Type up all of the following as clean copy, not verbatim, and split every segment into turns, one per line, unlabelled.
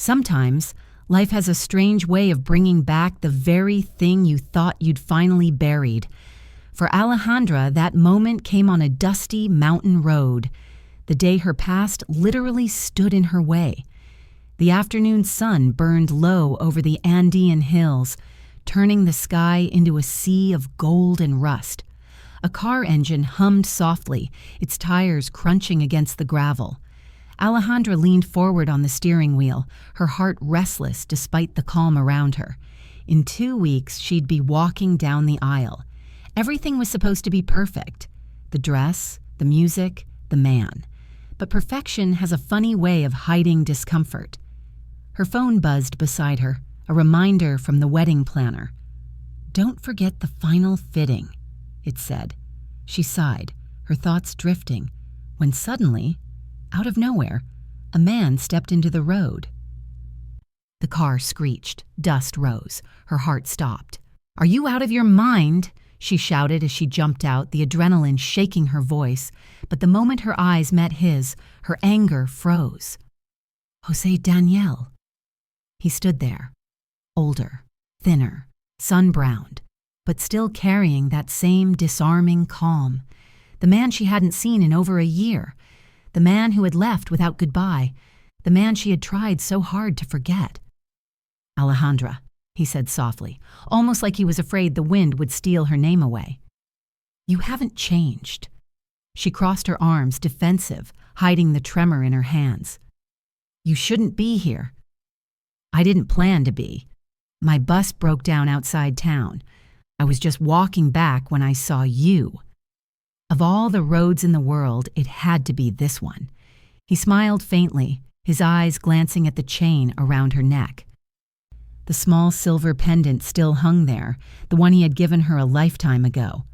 Sometimes, life has a strange way of bringing back the very thing you thought you'd finally buried. For Alejandra, that moment came on a dusty mountain road, the day her past literally stood in her way. The afternoon sun burned low over the Andean hills, turning the sky into a sea of gold and rust. A car engine hummed softly, its tires crunching against the gravel. Alejandra leaned forward on the steering wheel, her heart restless despite the calm around her. In 2 weeks, she'd be walking down the aisle. Everything was supposed to be perfect. The dress, the music, the man. But perfection has a funny way of hiding discomfort. Her phone buzzed beside her, a reminder from the wedding planner. "Don't forget the final fitting," it said. She sighed, her thoughts drifting, when suddenly, out of nowhere, a man stepped into the road. The car screeched, dust rose, her heart stopped. "Are you out of your mind?" she shouted as she jumped out, the adrenaline shaking her voice. But the moment her eyes met his, her anger froze. José Daniel. He stood there, older, thinner, sun-browned, but still carrying that same disarming calm. The man she hadn't seen in over a year. The man who had left without goodbye. The man she had tried so hard to forget. "Alejandra," he said softly, almost like he was afraid the wind would steal her name away. "You haven't changed." She crossed her arms, defensive, hiding the tremor in her hands. "You shouldn't be here." "I didn't plan to be. My bus broke down outside town. I was just walking back when I saw you." Of all the roads in the world, it had to be this one. He smiled faintly, his eyes glancing at the chain around her neck. The small silver pendant still hung there, the one he had given her a lifetime ago.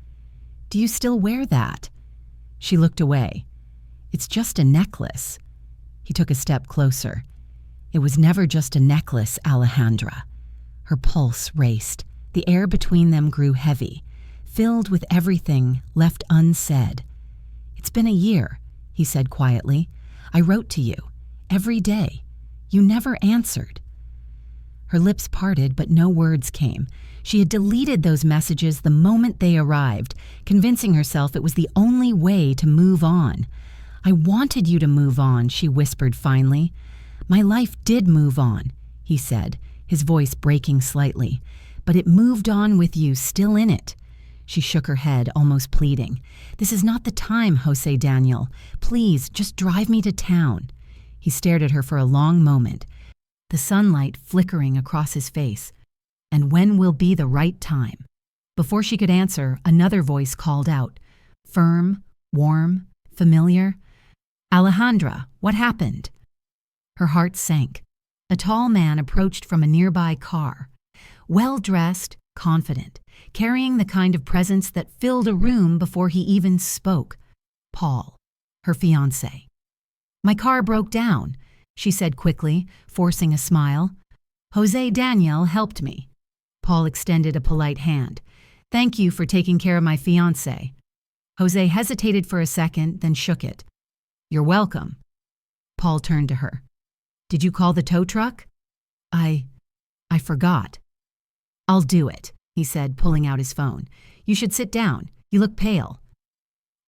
"Do you still wear that?" She looked away. "It's just a necklace." He took a step closer. "It was never just a necklace, Alejandra." Her pulse raced. The air between them grew heavy, filled with everything left unsaid. "It's been a year," he said quietly. "I wrote to you, every day. You never answered." Her lips parted, but no words came. She had deleted those messages the moment they arrived, convincing herself it was the only way to move on. "I wanted you to move on," she whispered finally. "My life did move on," he said, his voice breaking slightly. "But it moved on with you still in it." She shook her head, almost pleading. "This is not the time, José Daniel. Please, just drive me to town." He stared at her for a long moment, the sunlight flickering across his face. "And when will be the right time?" Before she could answer, another voice called out, firm, warm, familiar. "Alejandra, what happened?" Her heart sank. A tall man approached from a nearby car, well-dressed, confident, carrying the kind of presence that filled a room before he even spoke. Paul, her fiancé. "My car broke down," she said quickly, forcing a smile. "José Daniel helped me." Paul extended a polite hand. "Thank you for taking care of my fiancé." José hesitated for a second, then shook it. "You're welcome." Paul turned to her. "Did you call the tow truck?" I forgot." "I'll do it," he said, pulling out his phone. "You should sit down. You look pale."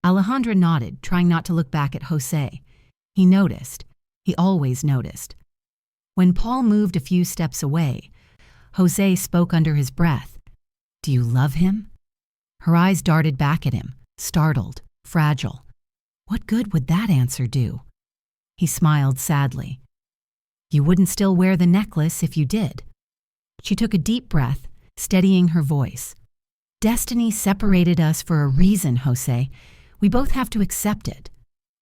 Alejandra nodded, trying not to look back at José. He noticed. He always noticed. When Paul moved a few steps away, José spoke under his breath. "Do you love him?" Her eyes darted back at him, startled, fragile. What good would that answer do? He smiled sadly. "You wouldn't still wear the necklace if you did." She took a deep breath, steadying her voice. "Destiny separated us for a reason, José. We both have to accept it."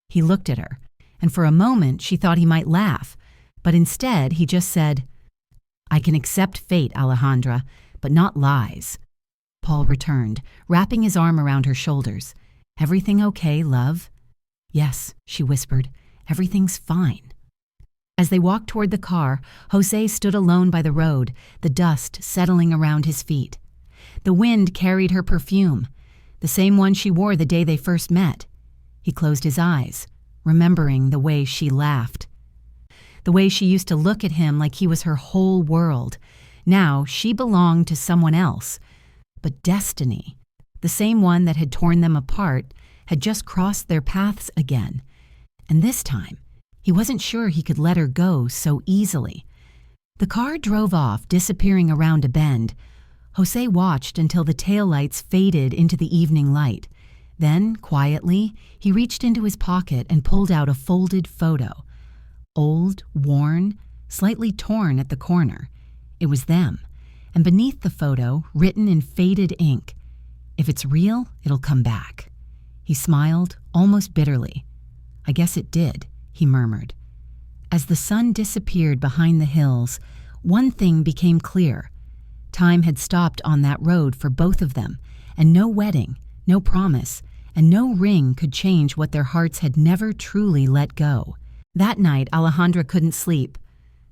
He looked at her, and for a moment she thought he might laugh, but instead he just said, "I can accept fate, Alejandra, but not lies." Paul returned, wrapping his arm around her shoulders. "Everything okay, love?" "Yes," she whispered. "Everything's fine." As they walked toward the car, José stood alone by the road, the dust settling around his feet. The wind carried her perfume, the same one she wore the day they first met. He closed his eyes, remembering the way she laughed. the way she used to look at him like he was her whole world. Now she belonged to someone else. But destiny, the same one that had torn them apart, had just crossed their paths again. And this time, he wasn't sure he could let her go so easily. The car drove off, disappearing around a bend. José watched until the taillights faded into the evening light. Then, quietly, he reached into his pocket and pulled out a folded photo. Old, worn, slightly torn at the corner. It was them. And beneath the photo, written in faded ink, "If it's real, it'll come back." He smiled, almost bitterly. "I guess it did," he murmured. As the sun disappeared behind the hills, one thing became clear. Time had stopped on that road for both of them, and no wedding, no promise, and no ring could change what their hearts had never truly let go. That night, Alejandra couldn't sleep.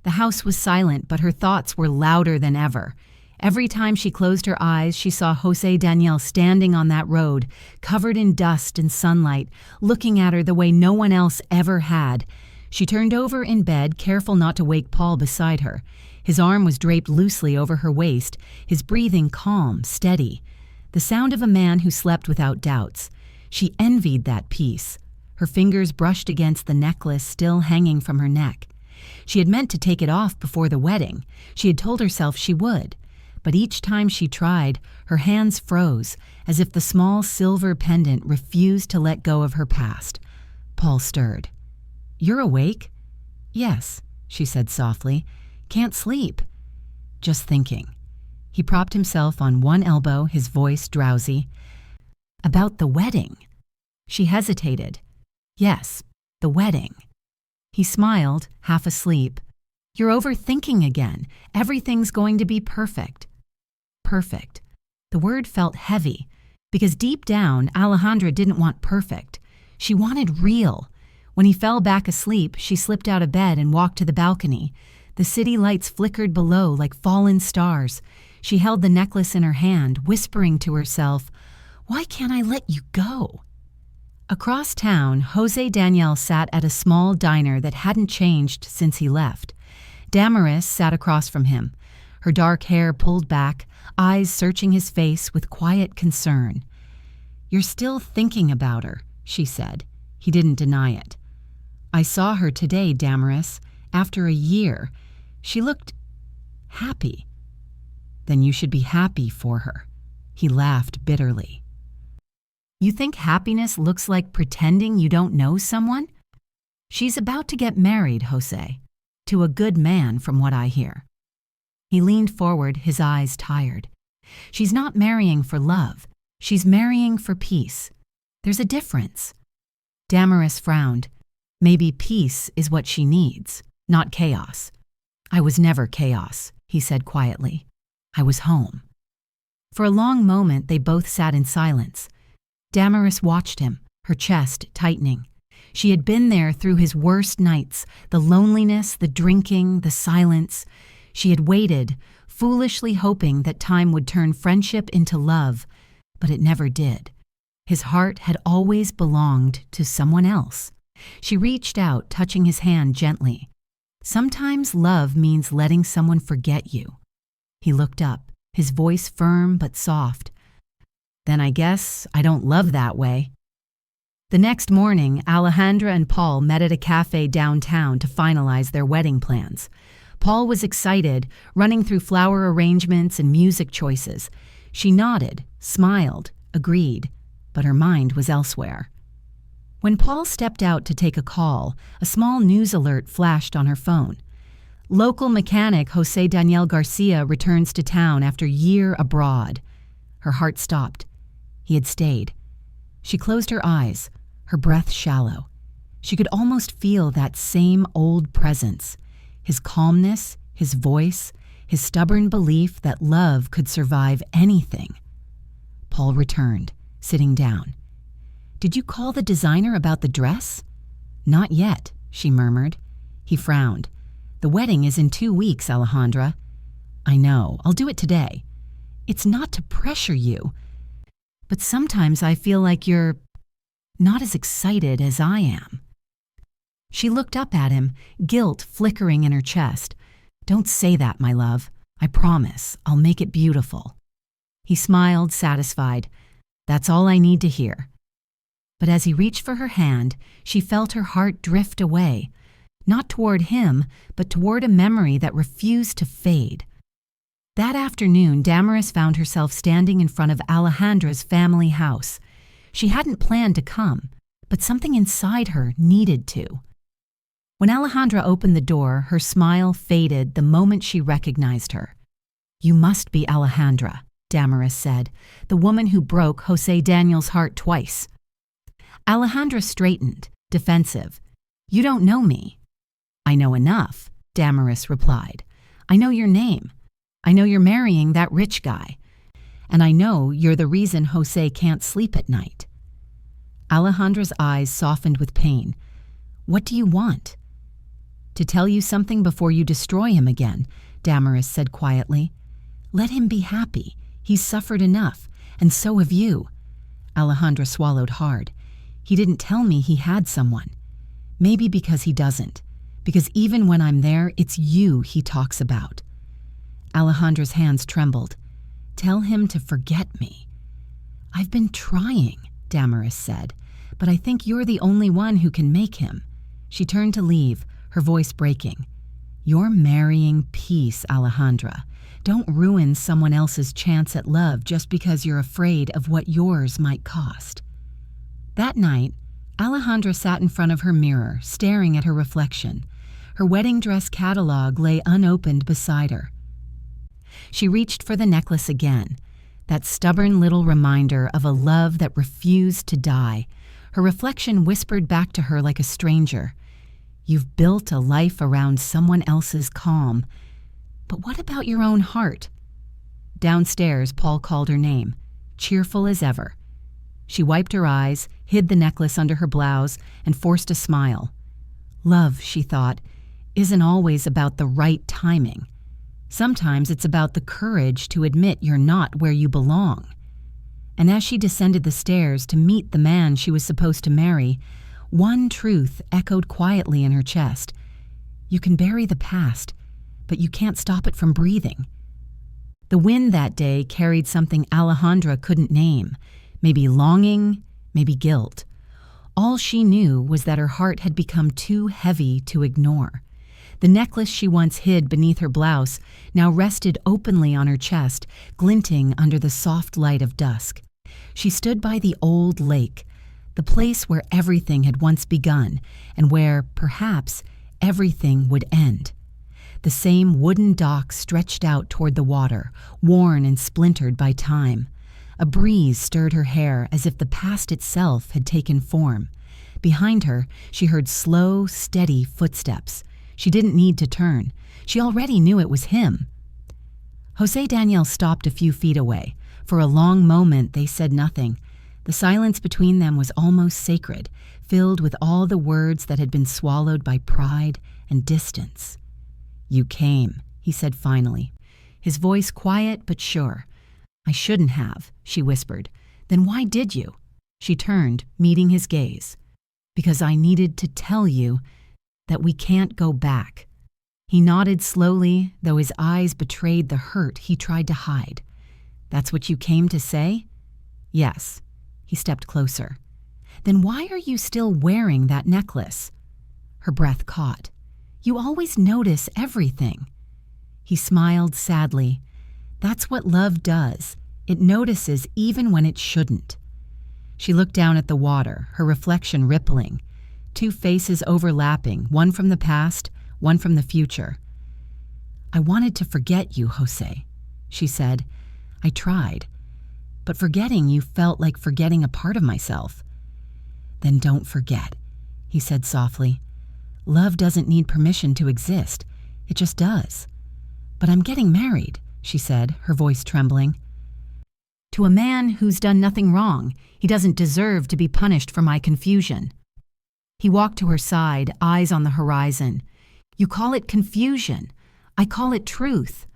The house was silent, but her thoughts were louder than ever. Every time she closed her eyes, she saw José Daniel standing on that road, covered in dust and sunlight, looking at her the way no one else ever had. She turned over in bed, careful not to wake Paul beside her. His arm was draped loosely over her waist, his breathing calm, steady. The sound of a man who slept without doubts. She envied that peace. Her fingers brushed against the necklace still hanging from her neck. She had meant to take it off before the wedding. She had told herself she would. But each time she tried, her hands froze, as if the small silver pendant refused to let go of her past. Paul stirred. "You're awake?" "Yes," she said softly. "Can't sleep." "Just thinking." He propped himself on one elbow, his voice drowsy. "About the wedding." She hesitated. "Yes, the wedding." He smiled, half asleep. "You're overthinking again. Everything's going to be perfect." Perfect. The word felt heavy, because deep down, Alejandra didn't want perfect. She wanted real. When he fell back asleep, she slipped out of bed and walked to the balcony. The city lights flickered below like fallen stars. She held the necklace in her hand, whispering to herself, "Why can't I let you go?" Across town, José Daniel sat at a small diner that hadn't changed since he left. Damaris sat across from him, her dark hair pulled back, eyes searching his face with quiet concern. "You're still thinking about her," she said. He didn't deny it. "I saw her today, Damaris, after a year. She looked happy." "Then you should be happy for her." He laughed bitterly. "You think happiness looks like pretending you don't know someone? She's about to get married, José, to a good man from what I hear." He leaned forward, his eyes tired. "She's not marrying for love. She's marrying for peace. There's a difference." Damaris frowned. "Maybe peace is what she needs, not chaos." "I was never chaos," he said quietly. "I was home." For a long moment, they both sat in silence. Damaris watched him, her chest tightening. She had been there through his worst nights, the loneliness, the drinking, the silence. She had waited, foolishly hoping that time would turn friendship into love, but it never did. His heart had always belonged to someone else. She reached out, touching his hand gently. "Sometimes love means letting someone forget you." He looked up, his voice firm but soft. "Then I guess I don't love that way." The next morning, Alejandra and Paul met at a cafe downtown to finalize their wedding plans. Paul was excited, running through flower arrangements and music choices. She nodded, smiled, agreed, but her mind was elsewhere. When Paul stepped out to take a call, a small news alert flashed on her phone. Local mechanic José Daniel Garcia returns to town after year abroad. Her heart stopped. He had stayed. She closed her eyes, her breath shallow. She could almost feel that same old presence. His calmness, his voice, his stubborn belief that love could survive anything. Paul returned, sitting down. "Did you call the designer about the dress?" "Not yet," she murmured. He frowned. "The wedding is in 2 weeks, Alejandra." "I know. I'll do it today." "It's not to pressure you. But sometimes I feel like you're not as excited as I am." She looked up at him, guilt flickering in her chest. "Don't say that, my love. I promise, I'll make it beautiful." He smiled, satisfied. "That's all I need to hear." But as he reached for her hand, she felt her heart drift away, not toward him, but toward a memory that refused to fade. That afternoon, Damaris found herself standing in front of Alejandra's family house. She hadn't planned to come, but something inside her needed to. When Alejandra opened the door, her smile faded the moment she recognized her. "You must be Alejandra," Damaris said, "the woman who broke José Daniel's heart twice." Alejandra straightened, defensive. "You don't know me." "I know enough," Damaris replied. "I know your name. I know you're marrying that rich guy. And I know you're the reason José can't sleep at night." Alejandra's eyes softened with pain. "What do you want?" "To tell you something before you destroy him again," Damaris said quietly. "Let him be happy. He's suffered enough, and so have you." Alejandra swallowed hard. "He didn't tell me he had someone. Maybe because he doesn't. Because even when I'm there, it's you he talks about." Alejandra's hands trembled. "Tell him to forget me." "I've been trying," Damaris said, "but I think you're the only one who can make him." She turned to leave, her voice breaking. "You're marrying peace, Alejandra. Don't ruin someone else's chance at love just because you're afraid of what yours might cost." That night, Alejandra sat in front of her mirror, staring at her reflection. Her wedding dress catalog lay unopened beside her. She reached for the necklace again, that stubborn little reminder of a love that refused to die. Her reflection whispered back to her like a stranger. "You've built a life around someone else's calm. But what about your own heart?" Downstairs, Paul called her name, cheerful as ever. She wiped her eyes, hid the necklace under her blouse, and forced a smile. Love, she thought, isn't always about the right timing. Sometimes it's about the courage to admit you're not where you belong. And as she descended the stairs to meet the man she was supposed to marry, one truth echoed quietly in her chest. You can bury the past, but you can't stop it from breathing. The wind that day carried something Alejandra couldn't name, maybe longing, maybe guilt. All she knew was that her heart had become too heavy to ignore. The necklace she once hid beneath her blouse now rested openly on her chest, glinting under the soft light of dusk. She stood by the old lake, the place where everything had once begun and where, perhaps, everything would end. The same wooden dock stretched out toward the water, worn and splintered by time. A breeze stirred her hair as if the past itself had taken form. Behind her, she heard slow, steady footsteps. She didn't need to turn. She already knew it was him. José Daniel stopped a few feet away. For a long moment, they said nothing. The silence between them was almost sacred, filled with all the words that had been swallowed by pride and distance. "You came," he said finally, his voice quiet but sure. "I shouldn't have," she whispered. "Then why did you?" She turned, meeting his gaze. "Because I needed to tell you that we can't go back." He nodded slowly, though his eyes betrayed the hurt he tried to hide. "That's what you came to say?" "Yes." He stepped closer. "Then why are you still wearing that necklace?" Her breath caught. "You always notice everything." He smiled sadly. "That's what love does. It notices even when it shouldn't." She looked down at the water, her reflection rippling. Two faces overlapping, one from the past, one from the future. "I wanted to forget you, José," she said. "I tried. But forgetting you felt like forgetting a part of myself." "Then don't forget," he said softly. "Love doesn't need permission to exist. It just does." "But I'm getting married," she said, her voice trembling. "To a man who's done nothing wrong. He doesn't deserve to be punished for my confusion." He walked to her side, eyes on the horizon. "You call it confusion. I call it truth."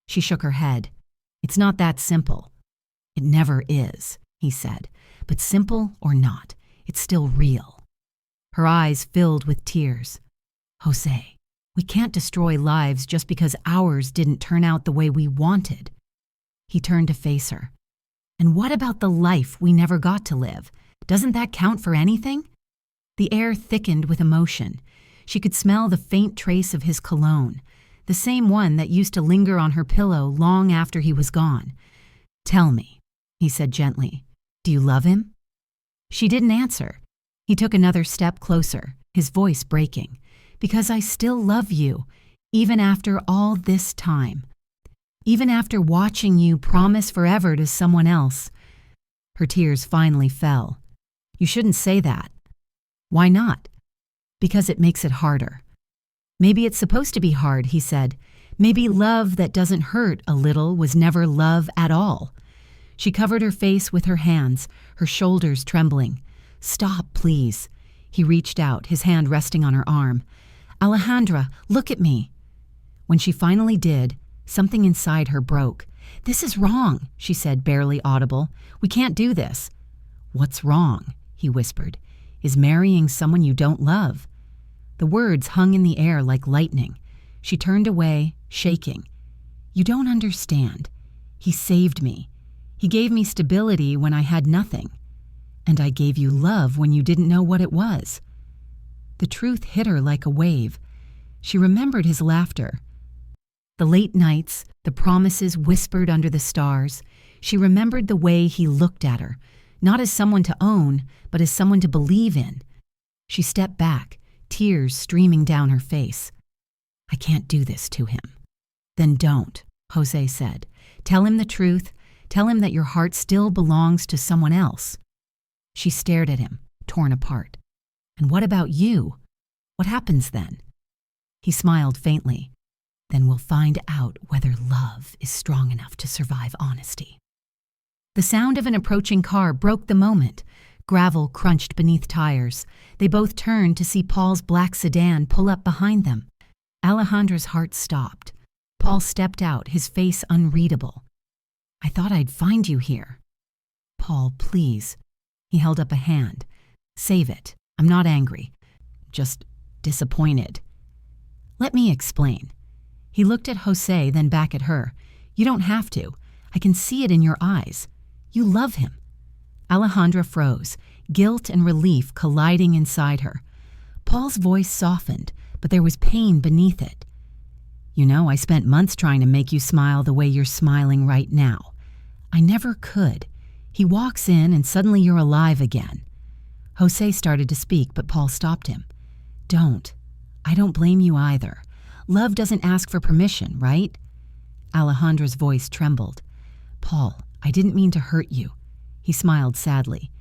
She shook her head. "It's not that simple." "It never is," he said. "But simple or not, it's still real." Her eyes filled with tears. José, we can't destroy lives just because ours didn't turn out the way we wanted. He turned to face her. And what about the life we never got to live? Doesn't that count for anything? The air thickened with emotion. She could smell the faint trace of his cologne, the same one that used to linger on her pillow long after he was gone. Tell me, he said gently, do you love him? She didn't answer. He took another step closer, his voice breaking. Because I still love you, even after all this time. Even after watching you promise forever to someone else. Her tears finally fell. You shouldn't say that. Why not? Because it makes it harder. Maybe it's supposed to be hard, he said. Maybe love that doesn't hurt a little was never love at all. She covered her face with her hands, her shoulders trembling. Stop, please. He reached out, his hand resting on her arm. Alejandra, look at me. When she finally did, something inside her broke. This is wrong, she said, barely audible. We can't do this. What's wrong, he whispered, is marrying someone you don't love. The words hung in the air like lightning. She turned away, shaking. You don't understand. He saved me. He gave me stability when I had nothing. And I gave you love when you didn't know what it was. The truth hit her like a wave. She remembered his laughter. The late nights, the promises whispered under the stars. She remembered the way he looked at her, not as someone to own, but as someone to believe in. She stepped back, tears streaming down her face. I can't do this to him. Then don't, José said. Tell him the truth. Tell him that your heart still belongs to someone else. She stared at him, torn apart. And what about you? What happens then? He smiled faintly. Then we'll find out whether love is strong enough to survive honesty. The sound of an approaching car broke the moment. Gravel crunched beneath tires. They both turned to see Paul's black sedan pull up behind them. Alejandra's heart stopped. Paul stepped out, his face unreadable. I thought I'd find you here. Paul, please. He held up a hand. Save it. I'm not angry. Just disappointed. Let me explain. He looked at José, then back at her. You don't have to. I can see it in your eyes. You love him. Alejandra froze, guilt and relief colliding inside her. Paul's voice softened, but there was pain beneath it. You know, I spent months trying to make you smile the way you're smiling right now. I never could. He walks in and suddenly you're alive again. José started to speak, but Paul stopped him. Don't. I don't blame you either. Love doesn't ask for permission, right? Alejandra's voice trembled. Paul, I didn't mean to hurt you. He smiled sadly.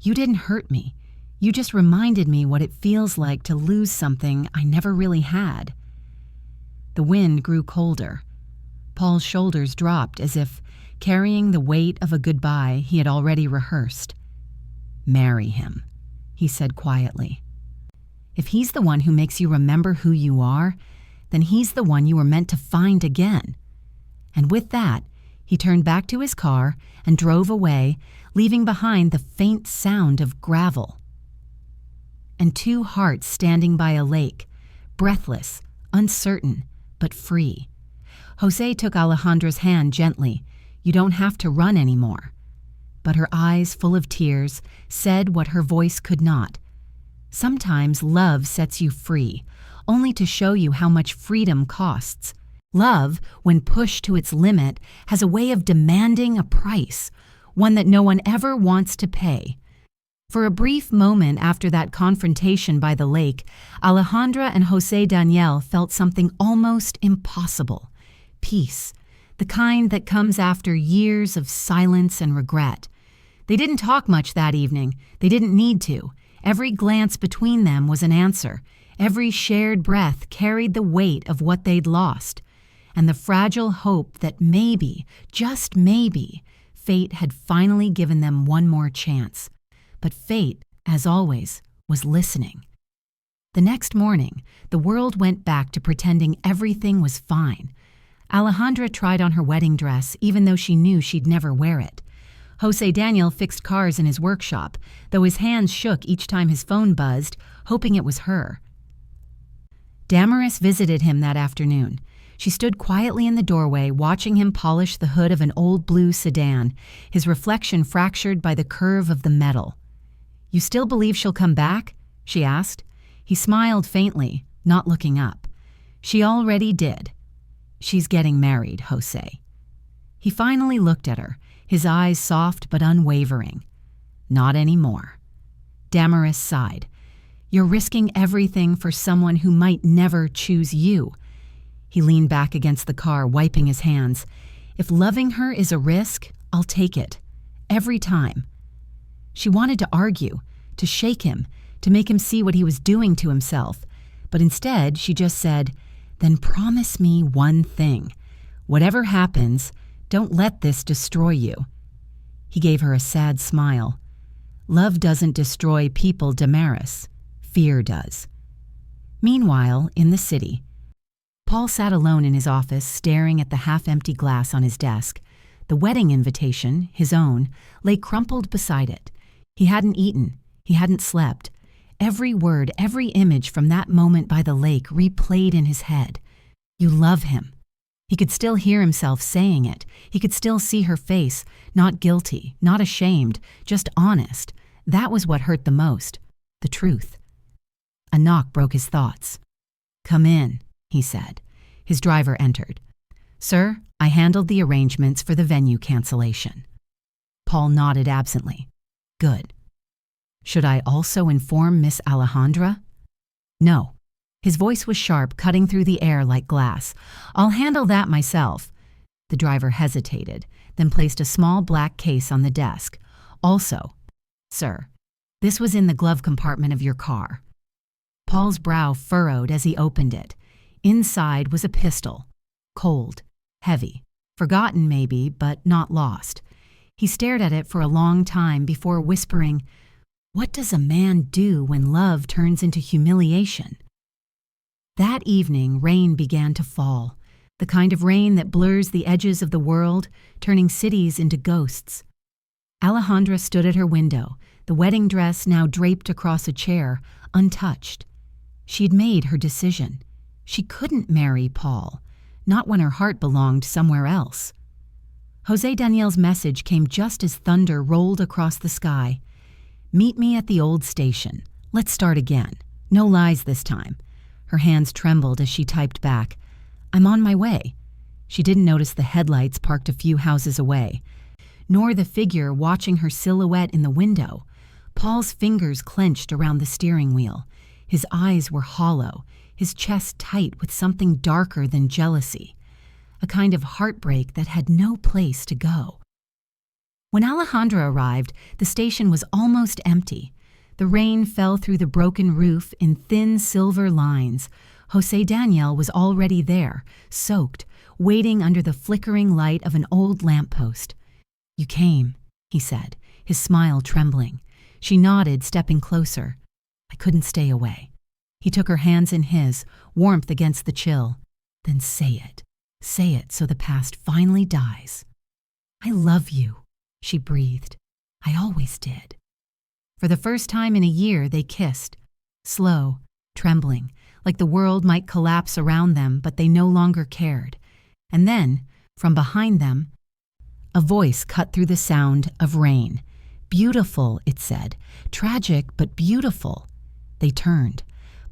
You didn't hurt me. You just reminded me what it feels like to lose something I never really had. The wind grew colder. Paul's shoulders dropped as if carrying the weight of a goodbye he had already rehearsed. Marry him, he said quietly. If he's the one who makes you remember who you are, then he's the one you were meant to find again. And with that, he turned back to his car and drove away, leaving behind the faint sound of gravel. And two hearts standing by a lake, breathless, uncertain, but free. José took Alejandra's hand gently. You don't have to run anymore. But her eyes, full of tears, said what her voice could not. Sometimes love sets you free, only to show you how much freedom costs. Love, when pushed to its limit, has a way of demanding a price, one that no one ever wants to pay. For a brief moment after that confrontation by the lake, Alejandra and José Daniel felt something almost impossible. Peace, the kind that comes after years of silence and regret. They didn't talk much that evening. They didn't need to. Every glance between them was an answer. Every shared breath carried the weight of what they'd lost, and the fragile hope that maybe, just maybe, fate had finally given them one more chance. But fate, as always, was listening. The next morning, the world went back to pretending everything was fine. Alejandra tried on her wedding dress, even though she knew she'd never wear it. José Daniel fixed cars in his workshop, though his hands shook each time his phone buzzed, hoping it was her. Damaris visited him that afternoon. She stood quietly in the doorway, watching him polish the hood of an old blue sedan, his reflection fractured by the curve of the metal. "You still believe she'll come back?" she asked. He smiled faintly, not looking up. "She already did. She's getting married, José." He finally looked at her, his eyes soft but unwavering. "Not anymore." Damaris sighed. "You're risking everything for someone who might never choose you." He leaned back against the car, wiping his hands. "If loving her is a risk, I'll take it. Every time." She wanted to argue, to shake him, to make him see what he was doing to himself. But instead, she just said, "Then promise me one thing. Whatever happens, don't let this destroy you." He gave her a sad smile. "Love doesn't destroy people, Damaris. Fear does." Meanwhile, in the city, Paul sat alone in his office, staring at the half-empty glass on his desk. The wedding invitation, his own, lay crumpled beside it. He hadn't eaten. He hadn't slept. Every word, every image from that moment by the lake replayed in his head. "You love him." He could still hear himself saying it. He could still see her face, not guilty, not ashamed, just honest. That was what hurt the most, the truth. A knock broke his thoughts. "Come in," he said. His driver entered. "Sir, I handled the arrangements for the venue cancellation." Paul nodded absently. "Good. Should I also inform Miss Alejandra?" "No." His voice was sharp, cutting through the air like glass. "I'll handle that myself." The driver hesitated, then placed a small black case on the desk. "Also, sir, this was in the glove compartment of your car." Paul's brow furrowed as he opened it. Inside was a pistol. Cold, heavy, forgotten maybe, but not lost. He stared at it for a long time before whispering, "What does a man do when love turns into humiliation?" That evening, rain began to fall, the kind of rain that blurs the edges of the world, turning cities into ghosts. Alejandra stood at her window, the wedding dress now draped across a chair, untouched. She'd made her decision. She couldn't marry Paul, not when her heart belonged somewhere else. José Daniel's message came just as thunder rolled across the sky. "Meet me at the old station. Let's start again. No lies this time." Her hands trembled as she typed back, "I'm on my way." She didn't notice the headlights parked a few houses away, nor the figure watching her silhouette in the window. Paul's fingers clenched around the steering wheel. His eyes were hollow, his chest tight with something darker than jealousy, a kind of heartbreak that had no place to go. When Alejandra arrived, the station was almost empty. The rain fell through the broken roof in thin silver lines. José Daniel was already there, soaked, waiting under the flickering light of an old lamppost. "You came," he said, his smile trembling. She nodded, stepping closer. "I couldn't stay away." He took her hands in his, warmth against the chill. "Then say it. Say it so the past finally dies." "I love you," she breathed. "I always did." For the first time in a year, they kissed. Slow, trembling, like the world might collapse around them, but they no longer cared. And then, from behind them, a voice cut through the sound of rain. "Beautiful," it said. "Tragic, but beautiful." They turned.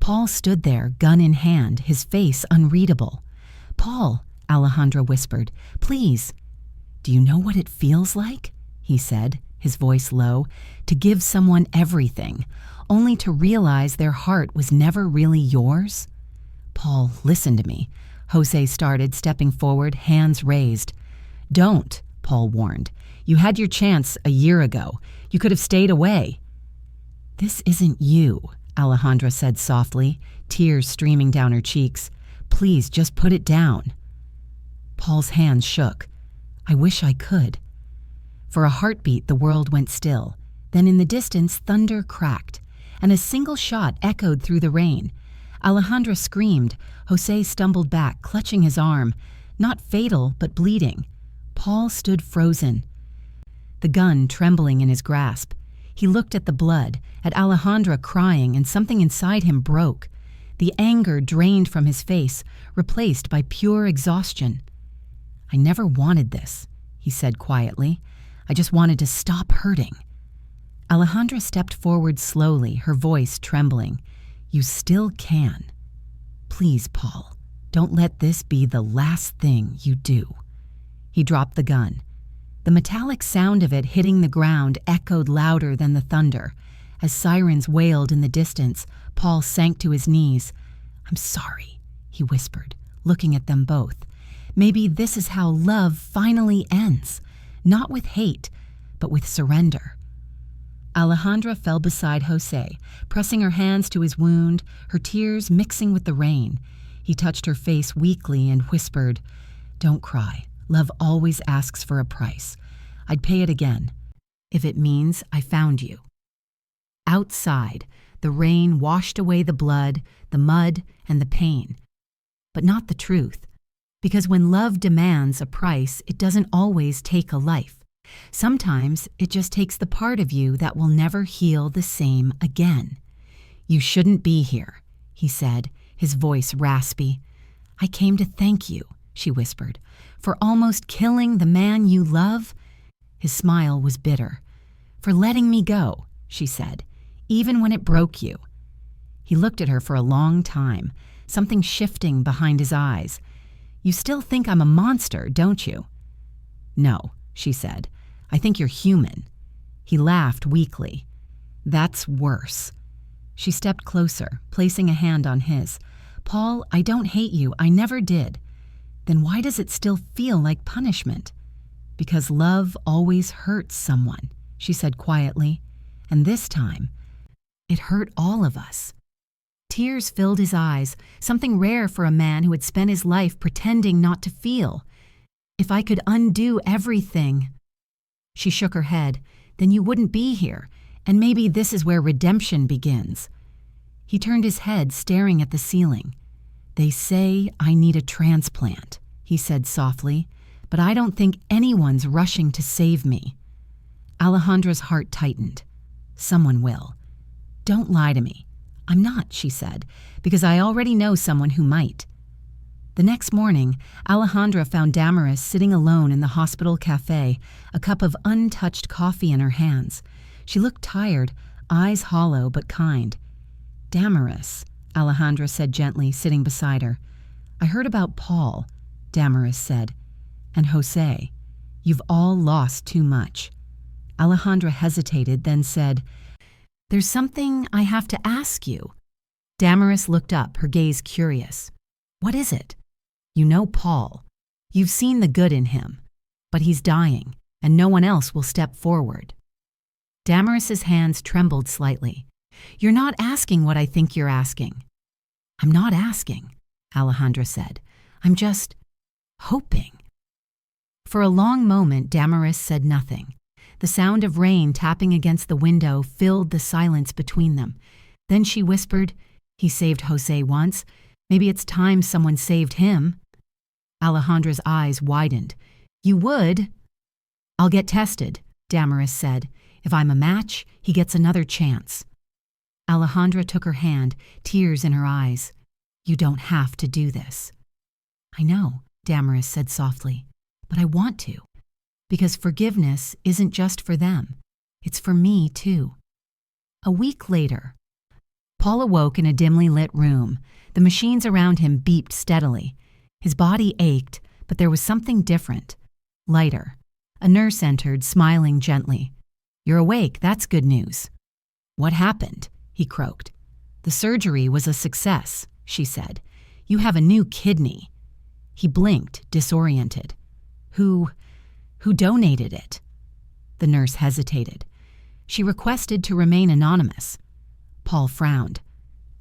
Paul stood there, gun in hand, his face unreadable. "Paul," Alejandra whispered, "please." "Do you know what it feels like?" he said, his voice low. "To give someone everything, only to realize their heart was never really yours?" "Paul, listen to me," José started, stepping forward, hands raised. "Don't," Paul warned. "You had your chance a year ago. You could have stayed away." "This isn't you," Alejandra said softly, tears streaming down her cheeks. "Please, just put it down." Paul's hands shook. "I wish I could." For a heartbeat, the world went still. Then in the distance, thunder cracked, and a single shot echoed through the rain. Alejandra screamed. José stumbled back, clutching his arm. Not fatal, but bleeding. Paul stood frozen. the gun trembling in his grasp. He looked at the blood, at Alejandra crying, and something inside him broke. The anger drained from his face, replaced by pure exhaustion. "I never wanted this," he said quietly. "I just wanted to stop hurting." Alejandra stepped forward slowly, her voice trembling. "You still can. Please, Paul, don't let this be the last thing you do." He dropped the gun. The metallic sound of it hitting the ground echoed louder than the thunder. As sirens wailed in the distance, Paul sank to his knees. "I'm sorry," he whispered, looking at them both. Maybe this is how love finally ends, not with hate, but with surrender. Alejandra fell beside José, pressing her hands to his wound, her tears mixing with the rain. He touched her face weakly and whispered, "Don't cry. Love always asks for a price. I'd pay it again, if it means I found you." Outside, the rain washed away the blood, the mud, and the pain. But not the truth. Because when love demands a price, it doesn't always take a life. Sometimes it just takes the part of you that will never heal the same again. "You shouldn't be here," he said, his voice raspy. "I came to thank you," she whispered, "for almost killing the man you love." His smile was bitter. "For letting me go," she said, "even when it broke you." He looked at her for a long time, something shifting behind his eyes. "You still think I'm a monster, don't you?" "No," she said. "I think you're human." He laughed weakly. "That's worse." She stepped closer, placing a hand on his. "Paul, I don't hate you. I never did." "Then why does it still feel like punishment?" "Because love always hurts someone," she said quietly. "And this time, it hurt all of us." Tears filled his eyes, something rare for a man who had spent his life pretending not to feel. "If I could undo everything—" She shook her head. "Then you wouldn't be here, and maybe this is where redemption begins." He turned his head, staring at the ceiling. "They say I need a transplant," he said softly, "but I don't think anyone's rushing to save me." Alejandra's heart tightened. "Someone will." "Don't lie to me." "I'm not," she said, "because I already know someone who might." The next morning, Alejandra found Damaris sitting alone in the hospital cafe, a cup of untouched coffee in her hands. She looked tired, eyes hollow but kind. "Damaris," Alejandra said gently, sitting beside her. "I heard about Paul," Damaris said, "and José. You've all lost too much." Alejandra hesitated, then said, "There's something I have to ask you." Damaris looked up, her gaze curious. "What is it?" "You know Paul. You've seen the good in him. But he's dying, and no one else will step forward." Damaris's hands trembled slightly. "You're not asking what I think you're asking." "I'm not asking," Alejandra said. "I'm just hoping." For a long moment, Damaris said nothing. The sound of rain tapping against the window filled the silence between them. Then she whispered, "He saved José once. Maybe it's time someone saved him." Alejandra's eyes widened. "You would?" "I'll get tested," Damaris said. "If I'm a match, he gets another chance." Alejandra took her hand, tears in her eyes. "You don't have to do this." "I know," Damaris said softly, "but I want to. Because forgiveness isn't just for them. It's for me, too." A week later, Paul awoke in a dimly lit room. The machines around him beeped steadily. His body ached, but there was something different, lighter. A nurse entered, smiling gently. "You're awake, that's good news." "What happened?" he croaked. "The surgery was a success," she said. "You have a new kidney." He blinked, disoriented. Who donated it?" The nurse hesitated. "She requested to remain anonymous." Paul frowned.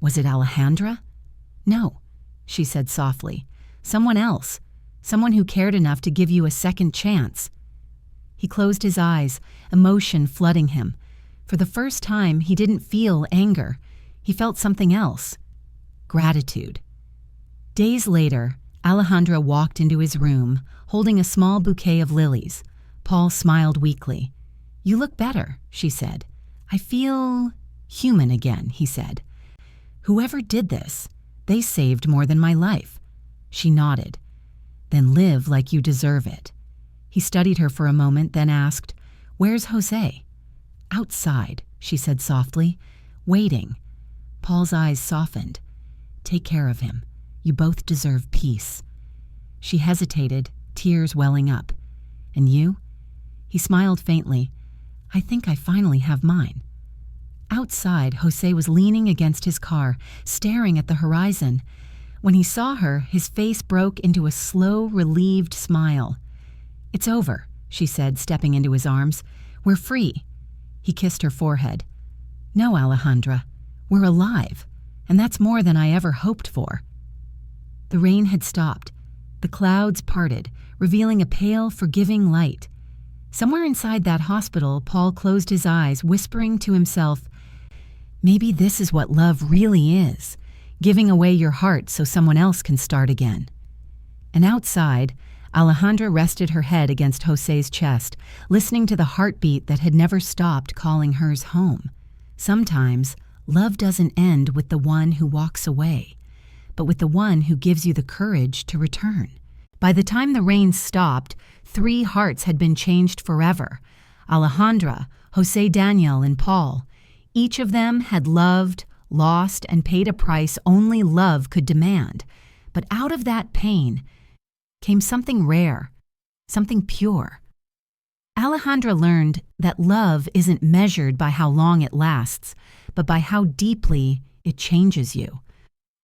"Was it Alejandra?" "No," she said softly. "Someone else. Someone who cared enough to give you a second chance." He closed his eyes, emotion flooding him. For the first time, he didn't feel anger. He felt something else. Gratitude. Days later, Alejandra walked into his room, holding a small bouquet of lilies. Paul smiled weakly. "You look better," she said. "I feel human again," he said. "Whoever did this, they saved more than my life." She nodded. "Then live like you deserve it." He studied her for a moment, then asked, "Where's José?" "Outside," she said softly, "waiting." Paul's eyes softened. "Take care of him. You both deserve peace." She hesitated, tears welling up. "And you?" He smiled faintly. "I think I finally have mine." Outside, José was leaning against his car, staring at the horizon. When he saw her, his face broke into a slow, relieved smile. "It's over," she said, stepping into his arms. "We're free." He kissed her forehead. "No, Alejandra, we're alive, and that's more than I ever hoped for." The rain had stopped. The clouds parted, revealing a pale, forgiving light. Somewhere inside that hospital, Paul closed his eyes, whispering to himself, "Maybe this is what love really is, giving away your heart so someone else can start again." And outside, Alejandra rested her head against José's chest, listening to the heartbeat that had never stopped calling hers home. Sometimes, love doesn't end with the one who walks away, but with the one who gives you the courage to return. By the time the rain stopped, 3 hearts had been changed forever. Alejandra, José Daniel, and Paul. Each of them had loved, lost, and paid a price only love could demand. But out of that pain came something rare, something pure. Alejandra learned that love isn't measured by how long it lasts, but by how deeply it changes you.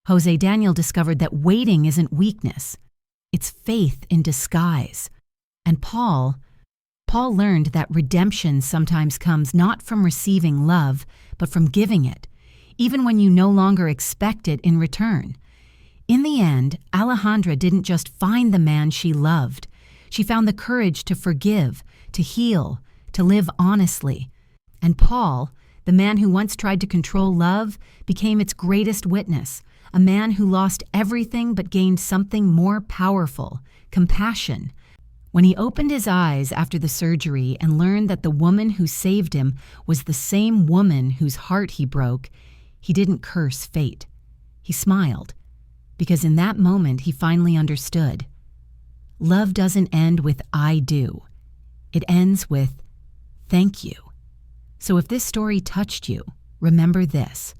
José Daniel discovered that waiting isn't weakness. It's faith in disguise. And Paul learned that redemption sometimes comes not from receiving love, but from giving it, even when you no longer expect it in return. In the end, Alejandra didn't just find the man she loved. She found the courage to forgive, to heal, to live honestly. And Paul, the man who once tried to control love, became its greatest witness, a man who lost everything but gained something more powerful, compassion. When he opened his eyes after the surgery and learned that the woman who saved him was the same woman whose heart he broke, he didn't curse fate. He smiled, because in that moment he finally understood. Love doesn't end with "I do." It ends with "thank you." So if this story touched you, remember this.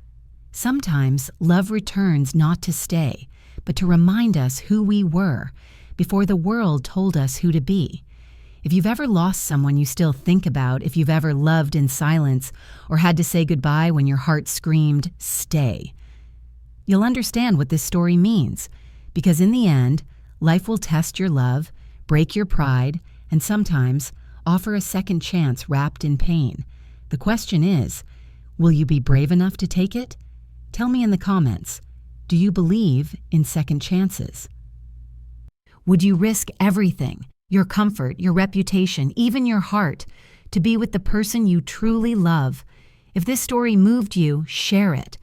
Sometimes love returns not to stay, but to remind us who we were before the world told us who to be. If you've ever lost someone you still think about, if you've ever loved in silence or had to say goodbye when your heart screamed, "Stay," you'll understand what this story means, because in the end, life will test your love, break your pride, and sometimes offer a second chance wrapped in pain. The question is, will you be brave enough to take it? Tell me in the comments, do you believe in second chances? Would you risk everything, your comfort, your reputation, even your heart, to be with the person you truly love? If this story moved you, share it,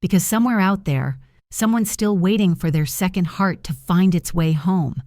because somewhere out there, someone's still waiting for their second heart to find its way home.